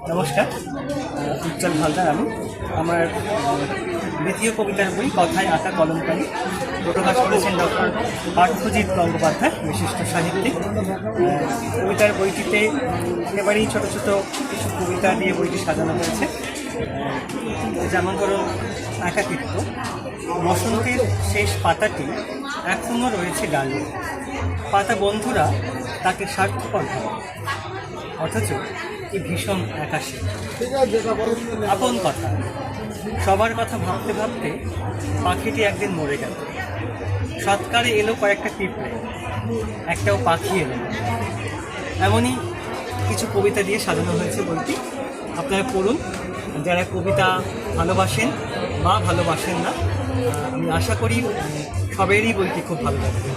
নমস্কার, উজ্জ্বল হালদার। আমি আমার দ্বিতীয় কবিতার বই কথায় আঁকা কলমকারী প্রকাশ করেছেন ডক্টর পার্থজিৎ গঙ্গোপাধ্যায়, বিশিষ্ট সাহিত্যিক। কবিতার বইটিতে একেবারেই ছোটো ছোটো কিছু কবিতা দিয়ে বইটি সাজানো হয়েছে। যেমন ধরুন, একাকিত্ব। বসন্তের শেষ পাতাটি এখনও রয়েছে ডালে, পাতা বন্ধুরা তাকে স্বার্থপর ভাবে, অথচ কি ভীষণ একাশী। আপন কথা, সবার কথা ভাবতে ভাবতে পাখিটি একদিন মরে গেল। সৎকারে এলো কয়েকটা পিঁপড়ে, একটাও পাখি এলো না। এমনই কিছু কবিতা দিয়ে সাজানো হয়েছে বইটি। আপনারা পড়ুন। যারা কবিতা ভালোবাসেন বা ভালোবাসেন না, আমি আশা করি সবেরই বইটি খুব ভালো লাগবে।